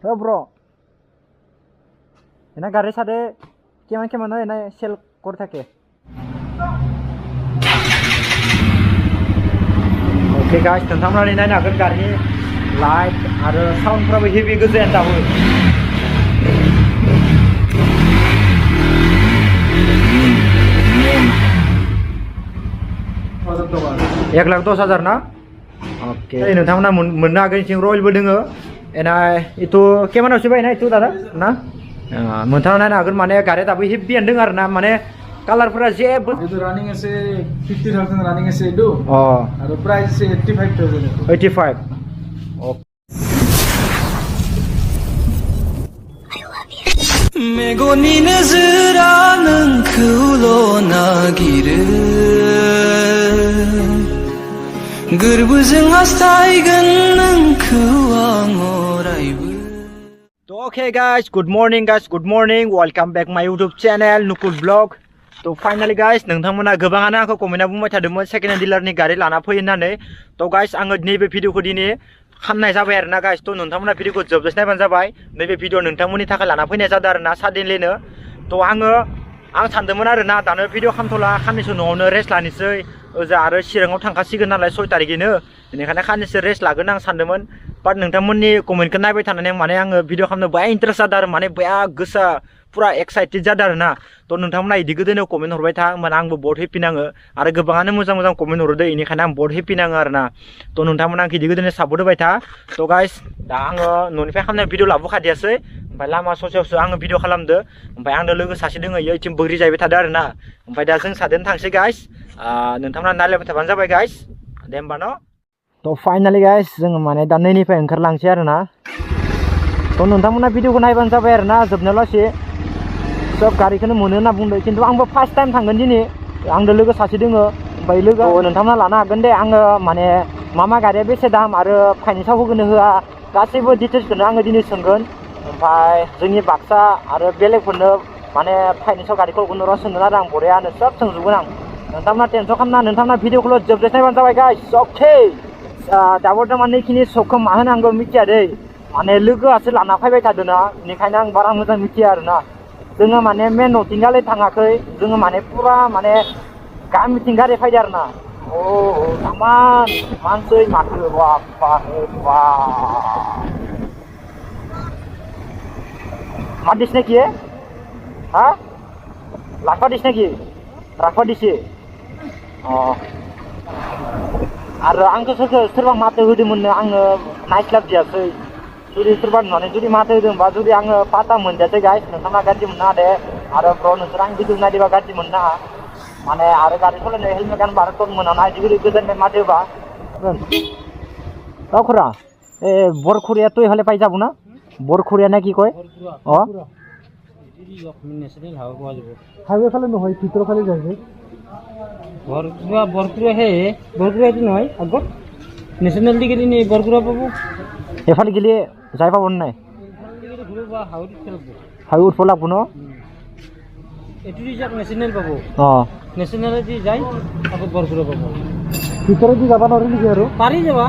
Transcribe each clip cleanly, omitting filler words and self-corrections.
Oh bro, ini garis ada keman ini sel kor take. Oke guys, tentang ini akan garis light ada sound berapa heavy gitu yang tahu. 1,10,000 ना? Oke. Ini नोंथांमोना मोननो हागोन सिं रयलबो दोङो। itu केमानाव सिबाय ना itu दादा ना? नोंथाङा नायनो हागोन माने गारिया दाबो हेभियानो दों आरो ना माने कालारफोरा जेबो ಇದು ರನ್ನಿಂಗ್ ಎಸೆ 50000 ರನ್ನಿಂಗ್ ಎಸೆ ಇದು ಅದು ಪ್ರೈಸ್ 85000 85 ಓಕೆ मेगननि नोजोरा नोंखौल' नागिरो गोरबोजों हास्थायगोन नोंखौ आं अरायबो तो okay guys good morning welcome back माय यूट्यूब चैनल नुकुल ब्लॉग तो फाइनली गाइस नोंथांमोना गोबाङानो आंखौ कमेन्टआव बुंबाय थादोंमोन सेकेन्ड हेन्ड डिलारनि गारि लाना फै होननानै तो गाइस आङो नैबे भिडिअखौ दिनै खामनाय जाबाय आरोना गाइस तो नोंथांमोना भिडिअखौ जोबजासे नायबानो जाबाय नैबे भिडिअ नोंथांमोननि थाखाय लाना फैनाय जादों आरोना साडेनलिनो तो आं सानदोंमोन आरोना दानो भिडिअ खामथ'ला खाननैसो न'आवनो रेस्ट लानोसै ओजा आरो चिराङाव थांखासिगोन नालाय 6 तारिखैनो बेनिखायनो खाननैसो रेस्ट लागोन आं सानदोंमोन बाट नोंथांमोननि कमेन्टखौ नायबाय थानानै माने आङो भिडिअ खालामनो बाया इन्टारेस्ट जादों आरो माने बाया गोसा पुरा एक्साइटेड जादों आरोना तो नोंथांमोना इदि गोदोनो कमेन्ट हरबाय था होमबाना आंबो बहुत हेपि नाङो आरो गोबाङानो मोजां कमेन्ट हरदो इनिखायनो आं बहुत हेपि नाङो आरोना तो नोंथांमोना आंखौ इदि गोदोनो सापर्ट होबाय था तो गाइस दा आङो न'निफ्राय खालामनाय भिडिअ लाबोखादियासै ओमफ्राय लामा ससेयावसो आङो भिडिअ खालामदो ओमफ्राय आंनो लोगो सासे दोङो इयो इथिं बोग्रि जायबाय थादो आरोना ओमफ्राय दा जों सादोन थांसै गाइस नोंथांमोना नायलायबाय थाबानो जाबाय गाइस दे होमबा न तो फाइनली गाइस जों माने दा नैनिफ्राय ओंखारलांसै आरोना तो नोंथांमोना भिडिअखौ नायबानो जाबाय आरोना जोबनायावलासै सब गारिखौनो मोनो होनना बुंदों खिन्थु आंबो फार्स्ट टाइम थांगोन दिनै आंजों लोगो सासे दोङो ओमफ्राय लोगो नोंथांमोना लानो हागोन दे आङो माने मा गारिया बेसे दाम आरो फाइनेन्सआव होगोन होआ गासैबो डिटेल्सखौनो आङो दिनै सोंगोन ओमफ्राय जोंनि बाक्सा आरो बेलेगफोरनो माने फाइनेन्सआव गारिखौ हरगोन र' सोंगोन आरो आं बरियानो सब सोंजोबगोन आं नोंथांमोना टेनसन खालामना नोंथांमोना भिडिअखौल' जोबजासे नायबानो जाबाय गाइस अके दा बर्थमान नैखिनि सकखौ मा होनांगौ मिथिया दै माने लोगोआसो लाना फैबाय थादोंना बेनिखायनो आं बारा मोजां मिथिया आरोना जोङो माने मेन न'थिंगालै थाङाखै जोङो माने पुरा माने गामिथिं गारि फैदो आरोना तामान मानसै माथो बाप्पा मा दिस नाखि हा लाखा दिस नाखि राखा दिसि आरो आंखौ सोरबा माथो होदोंमोननो आङो नायस्लाबदियासै जुदि सोरबा नुनानै जुदि माथो होदोंबा जुदि आङो पाता मोनजासै गाइस नोंथांमोना गाज्रि मोननो दे आरो ब्र नोंसोर आं भिडिअ नायदोंबा गाज्रि मोननो माने आरो गारि सालायनाय हेलमेट गानबा आरो टन मोना जुदि गोजाननिफ्राय माथो होबा रावखरा ए बरखुरिया तुइ हले पाइ जाबो ना बरखुरिया ना कि कय हाइवे खाले নহয় ভিতর খালি যাইছে বরকুরা হে বরকুরা এটি নয় আগত ন্যাশনাল ডিগ্রি নেই বরকুরা পাবো এফালে গেলে যাই পাবো নাই হাই উঠব লাগবো ন এটি রিজার্ভ ন্যাশনাল পাবো ন্যাশনাল দি যাই আগত বরকুরা পাবো ভিতরে দি যাবা নরে নেকি আৰু পাৰি যাবা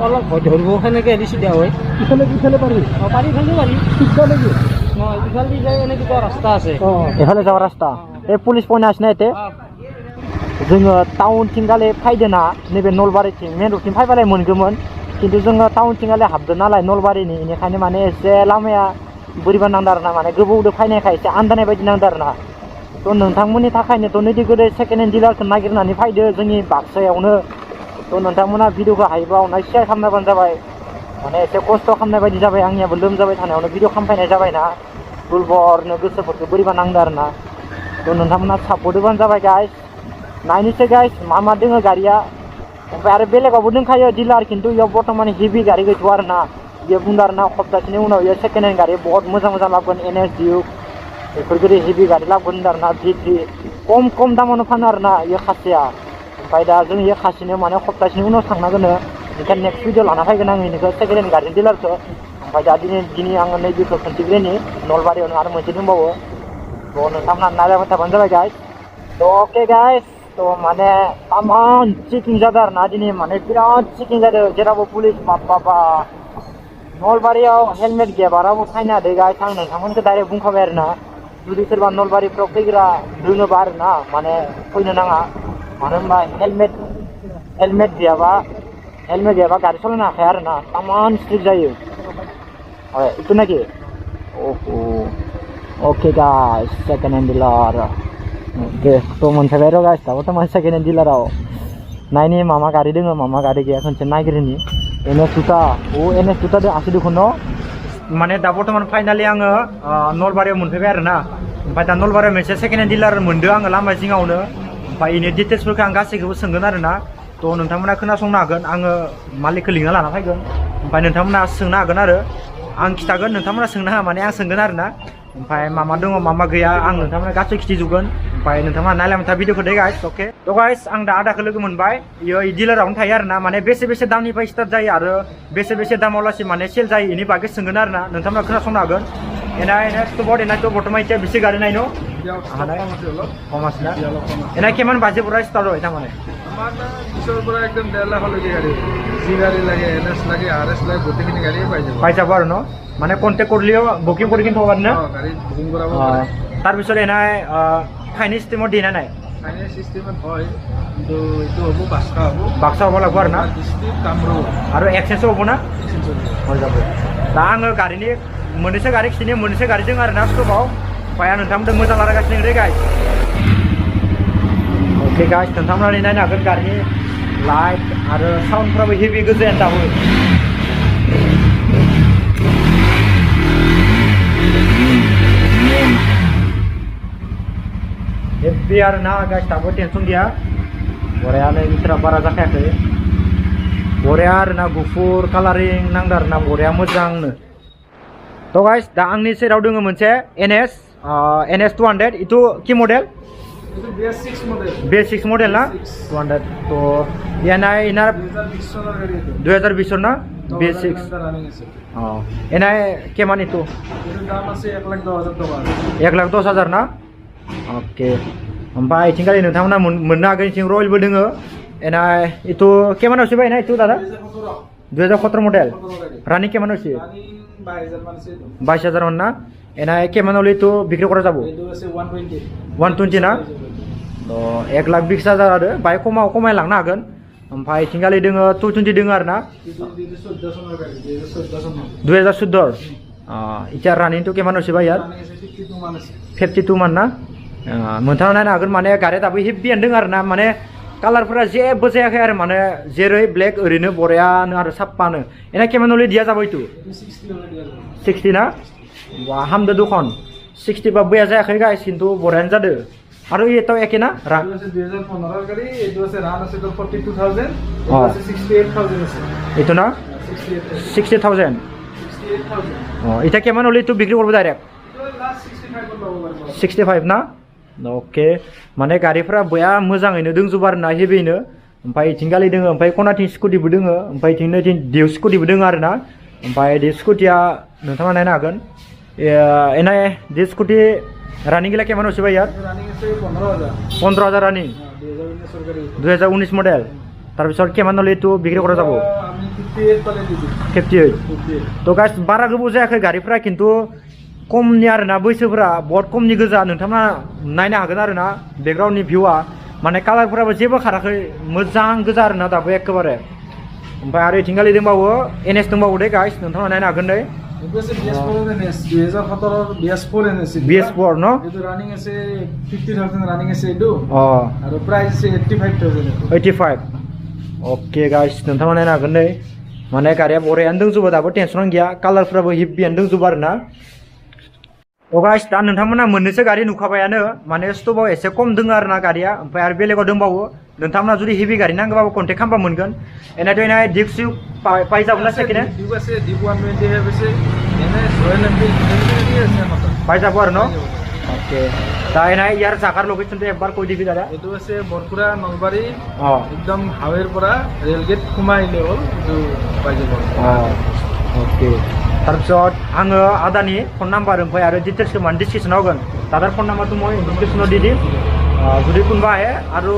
অলপ ভয় ধরব সেনেকে এলি সিধা হয় ইফালে পাৰি পাৰি ফেলে পাৰি ইফালে কি নহয় ইফালে দি যাই এনে কিবা ৰাস্তা আছে এফালে যাওয়ার রাস্তা এই পুলিশ পয়েন্ট আসে না এতে जोङो टाउनथिं गाले फायदोना नैबे नलबारिथिं मेन रडथिं फायबालाय मोनगौमोन खिन्थु जोङो टाउनथिं गाले हाबदों नालाय नलबारिनि बेनिखायनो माने एसे लामाया बोरैबा नांदों आरोना माने गोबावदो फायनायखाय एसे आन्दायनाय बायदि नांदों आरोना तो नोंथांमोननि थाखायनोथ' नैदि गोदो सेकेन्ड हेन्ड डिलारखौ नागिरनानै फायदो जोंनि बाक्सायावनो तो नोंथांमोना भिडिअखौ हायोबा अननाय शेयार खालामनाबानो जाबाय माने एसे खस्थ' खालामनाय बायदि जाबाय आंनियाबो लोमजाबाय थानायावनो भिडिअ खालामफैनाय जाबायना दुलबरनो गोसोफोरखौ बोरैबा नांदों आरोना तो नोंथांमोना सापर्ट होबानो जाबाय गाइस नायनोसै गाइस मा दोङो गारिया ओमफ्राय आरो बेलेगावबो दंखायो डिलार खिन्थु इयाव बर्तमान हेभि गारि गैथ'आ आरोना बियो बुंदों आरोना सप्तासेनि उनाव इयो सेकेन्ड हेन्ड गारि बहुत मोजां लाबोगोन NS डिउक बेफोरबायदि हेभि गारि लाबोगोन होनदों आरोना V3 खम दामावनो फानो आरोना इयो खासेया ओमफ्राय दा जों इयो खासेनो माने सप्तासेनि उनाव थांनांगोन ओंखायनो नेक्स्ट भिडिअ लाना फैगोन आं इनिखौ सेकेन्ड हेन्ड गारिनि डिलारखौ ओमफ्राय दा दिनै आङो नैबेखौ खोन्थिग्रोनि नलबारियावनो आरो मोनसे दंबावो तो नोंथांमोना नायलायबाय थाबानो जाबाय गाइस तो ओके गाइस तो माने तामान चेकिं जादों आरोना दिनै माने बिराद चेकिं जादों जेरावबो पुलिस बाबा नलबारियाव हेलमेट गैयाबा रावबो फायनो हादो गाइस आं नोंथांमोनखौ डाइरेक्ट बुंखाबाय आरोना जुदि सोरबा नलबारिफ्राव फैग्रा दोङोबा आरोना माने फैनो नाङा मानो होनबा हेलमेट गैयाबा गारि सालायनो हाखाया आरोना तामान स्ट्रिक्ट जायो itu नाखि okay guys second hand dealer okay तो मोनफैबाय र' गाइस दाबो तामान सेकेन्ड हेन्ड डिलाराव नायनि मा गारि दोङो मा गारि गैया खनसे नायग्रोनि NS जुता NS जुता आसि दुखुन माने दा बर्तमान फाइनालि आङो नलबारियाव मोनफैबाय आरोना ओमफ्राय दा नलबारियाव मोनसे सेकेन्ड हेन्ड डिलार मोनदों आङो लामा जिङावनो ओमफ्राय इनि डिटेल्सफोरखौ आं गासैखौबो सोंगोन आरोना तो नोंथांमोना खोनासंनो हागोन आङो मालिकखौ लिंना लाना फैगोन ओमफ्राय नोंथांमोना सोंनो हागोन आरो आं खिथागोन नोंथांमोना सोंनो हाया माने आं सोंगोन आरोना ओमफ्राय मा दङ मा गैया आं नोंथांमोना गासै खिथिजोबगोन ओमफ्राय नोंथांमोना नायलांबाय था भिडिअखौ दे गाइस अके तो गाइस आं दा आदाखौ लोगो मोनबाय इयो डिलारावनो थायो आरोना माने बेसे दामनिफ्राय स्टार्ट जायो आरो बेसे दामावलासि माने सेल जायो इनि बागै सोंगोन आरोना नोंथांमोना खोनासंनो हागोन एना तो बर्तमान इতিয়া बेसे गारि नायनो हानाय कम आसना एना किमान बाजे पुरा स्टार्ट হয় তামানে আমার না কিশোর পুরা একদম 1.5 লাখ লগে গাড়ি জি গাড়ি লাগে এনএস লাগে আরএস লাগে গোটেখিনি গাড়ি পাই যাব আৰু ন মানে কন্টাক্ট কৰিলেও বুকিং কৰি কিন থবাৰ না গাড়ি বুকিং কৰাব তাৰ পিছত এনাই ফাইনেন্স সিস্টেমত দিনা নাই ফাইনেন্স সিস্টেমত হয় কিন্তু এটো হ'ব বাক্সা হ'ব লাগব আৰু না ডিস্ট্রিক্ট কামরূপ আৰু এক্সেস হ'ব না হৈ যাব दा आङो गारिनि मोननैसो गारि खिथिनि मोननैसो गारि दङ आरोना स्टपआव ओमफ्राय आं नोंथांमोनजों मोजां रायलायगासिनो दे गाइस ओके गाइस नोंथांमोना नायनो हागोन गारिनि लाइट आरो साउन्डफ्राबो हेभि गोजायानो दाबो हेभि आरोना गाइस दाबो टेनसन गैया बरियानो बिथोरा बारा जाखायाखै बरिया आरोना गुफुर कालारिं नांदो आरोना बरिया मोजांनो तो गाइस दा आंनि सेराव दोङो मोनसे NS 200 इटु कि मडेल बेस6 मडेल ना 200 तो याना इनार 2020 ना बेस6 एना केमान इटु दाम আছে 1,10,000 টাকা 1,10,000 ना ओके ओमफ्राय इथिंगालि नोंथांमोना मोननो हागोन इथिं रयेलबो दोङो एना इटु केमानाव सिबाय ना इटु दादा 2017 मडेल रानिं केमानाव सि 22,000 मान ना एना केमानाव इटु बिक्री करा जाबो এটো আছে 120 ना तो 1,20,000 आरो बाय खमाय लांनो हागोन ओमफ्राय इथिंगालि दोङो 220 दोङो आरोना 2014 इटा रानिं टु केमानाव सिबाय यार 52 मान ना मोनथाना नायनो हागोन माने गारिया दाबो हेभियानो दों आरोना माने कालारफोरा जेबो जायाखै आरो माने जेरै ब्लेक ओरैनो बरियानो आरो साप्पानो एना केमानले दिया जाबाय तु 60 ना वा हामदो दुखन 60 बा बया जायाखै गाइस किन्तु बरियानो जादो आरो एटाव एके ना रा 2015 गाड़ी एटो আছে রান আছে 42,000 এটো আছে 68,000 আছে एटो ना 60,000 এটা কেমানলে তু বিক্রি করব ডাইরেক্ট 65 ना ओके माने गारिफोरा बया मोजाङैनो दोंजोबो आरोना हेभिनो ओमफ्राय इथिंगालि दोङो ओमफ्राय खनाथिं स्कुटिबो दोङो ओमफ्राय इथिंनो दिउ स्कुटिबो दोङो आरोना ओमफ्राय दि स्कुटिया नोंथाङा नायनो हागोन एना दि स्कुटि रानिं गला केमान होसिबाय यार रानिं আছে 15,000 रानिं 2019 मडेल तार पिছত केमानले तु बिक्री करा जाबो আমি 58 পালে দিছি 58 तो गाइस बारा गोबाव जायाखै गारिफोरा किन्तु कमनि आरोना बैसोफोरा बहुत कमनि गोजा नोंथाङा नायनो हागोन आरोना बेकग्राउन्डनि भिउआ माने कालारफोराबो जेबो खाराखै मोजां गोजा आरोना दाबो एकेबारे ओमफ्राय आरो इथिंगालि दंबावो NS दंबावो दे गाइस नोंथाङा नायनो हागोन दे এটো BS4 NS 2017 BS4 NS BS4 नो এটো রানিং আছে 50,000 রানিং আছে এটো আর প্রাইস আছে 85,000 85 ओके गाइस नोंथाङा नायनो हागोन दे माने गारिया बरियानो दंजोबो दाबो टेनसन गैया कालारफोराबो हेभियानो दंजोबो आरोना तो गाइस दा नोंथांमोना मोननैसो गारि नुखाबायानो माने स्टपआव एसे खम दोङो आरोना गारिया ओमफ्राय आरो बेलेगाव दंबावो नोंथांमोना जुदि हेभि गारि नांगौबाबो कन्टेक्ट खालामबा मोनगोन एनाथ' एना डिक्सु पाइजाबो ना सेकेन्ड डिप আছে ডিপ 120 আছে এনে রয়্যাল এনফিল্ড আছে पाइजाबो आरो न ओके दा एना यार जागार लोकेशन तो एकबार কই দিবি দাদা এটো আছে বরপুরা নলবাৰী একদম হাৱেৰ পৰা ৰেল গেট সোমাইলে হল এটো পাইজাব ओके तारपिছত आङो आदानि फन नाम्बार ओमफ्राय आरो डिटेल्सखौ मान डिसक्रिपसनाव होगोन दादार फन नाम्बारखौ মই डिसक्रिपसनाव দি দিম যদি কোনোবা আহে আৰু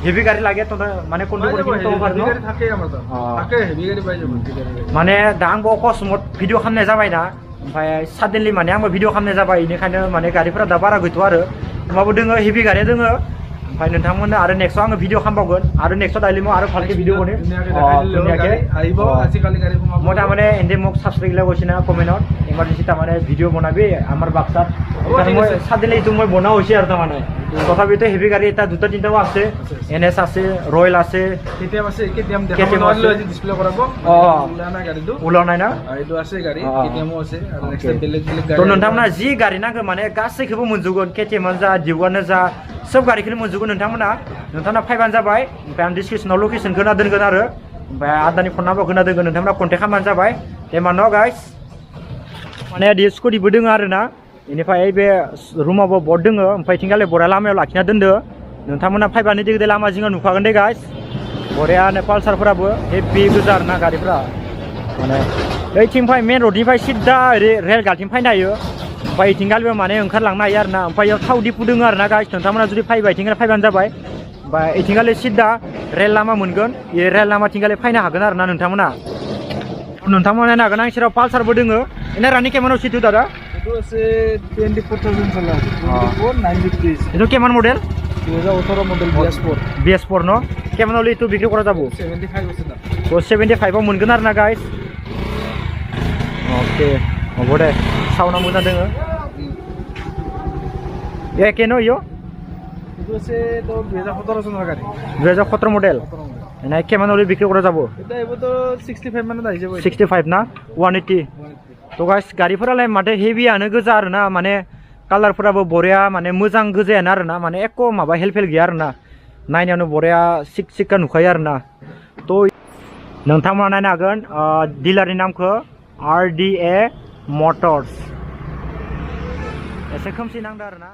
হেভি গাড়ি লাগে তো মানে কোনটো পাই যাব, কোনটো তো হেভি পারবো গাড়ি থাকে আমার তো থাকে হেভি গাড়ি পাই যাব হেভি গাড়ি মানে दा आंबो अकस्मात भिडिअ खालामनाय जाबाय ना ओमफ्राय साडेनलि माने आंबो भिडिअ खालामनाय जाबाय बेनिखायनो माने गारिफोरा दा बारा गैथ'आ आरो होमबाबो दोङो हेभि गारिया दोङो ओमफ्राय नोंथांमोननो आरो नेक्स्टआव आङो भिडिअ खालामबावगोन आरो नेक्स्टआव दाइलिमो आरो फालके भिडिअ बने ধুনীয়াকে আহিব আজিকালি গাড়ী কমাব মই তাৰমানে এনে মোক সাবস্ক্রাইব গিলা কৈছে না কমেন্টত ইমার্জেন্সি তাৰমানে ভিডিঅ বনাবি আমাৰ বাক্সাত কাৰণ মই সাডেনলি এইটো মই বনাও হৈছে আৰু তাৰমানে তথাপিতো হেভি গাড়ী এটা দুটা তিনটাও আছে এনএস আছে ৰয়েল আছে কেটিএম আছে কেটিএম দেখাব নোৱাৰিলো আজি ডিসপ্লে কৰাব উলানা গাড়ীটো উলানাय ना এইটো আছে গাড়ী কেটিএমও আছে আৰু নেক্সট বেলেগ বেলেগ তো গাড়ী नोंथांमोना जि गाड़ी नांगौ माने गासैखौबो मोनजोबगोन केटिएमानो जा डिउआनो जा सब गारिखौनो मोनजोबगोन नोंथांमोना फैबानो जाबाय ओमफ्राय आं डिसक्रिपसनाव लकेसनखौ होना दोनगोन आरो ओमफ्राय आदानि फन नाम्बारखौ होना दोनगोन नोंथांमोना कन्टेक्ट खालामबानो जाबाय देमान न गाइस माने दि स्कुटिबो दोङो आरोना बेनिफ्राय बे रुमावबो बर्ड दोङो ओमफ्राय थिंगाले बर्डआ लामायाव लाखिना दोनदो नोंथांमोना फैबानो दिगदे लामा जिङाव नुखागोन दे गाइस बरियानो पालसारफोराबो हेभि गोजा आरोना गारिफोरा माने ओइथिं फै मेन रडनिफ्राय सिद्दा ओरै रेल गारिथिं फैनो हायो ओमफ्राय इथिंगालिबो माने ओंखारलांनो हायो आरोना ओमफ्राय इयाव थाव दिपु दोङो आरोना गाइस नोंथांमोना जुदि फैबा इथिंगाले फैबानो जाबाय ओमफ्राय इथिंगाले सिद्दा रेल लामा मोनगोन बे रेल लामाथिंगाले फैनो हागोन आरोना नोंथांमोना नायनो हागोन आं सेराव पालसारबो दोङो एना रानि केमानाव सिटु दादा এইটো আছে 24000 চলা 24 এইটো কেমান মডেল 2018 মডেল BS4 ন কেমানলৈ এইটো বিক্রি করা যাব 75 আছে না তো 75 আव मोनगोन आरोना गाइस ओके হ'ব दे साउन्डआ मोजां दोङो एके न इयो এইটো আছে তো 2017 চনৰ গাড়ী 2017 মডেল এনে কেমানলৈ বিক্রি করা যাব এটা এবো তো 65 মানত আহি যাব 65 না 180 তো गाइस गारिफोरालाय माथे हेभियानो गोजा आरोना माने कालारफोराबो बरिया माने मोजां गोजायानो आरोना माने एको माबा हेलफेल गैया आरोना नायनायावनो बरिया सिक सिक्का नुखायो आरोना तो नोंथांमोना नायनो हागोन डिलारनि नामखौ RDA मटर्स एसे खोमसि नांदो आरोना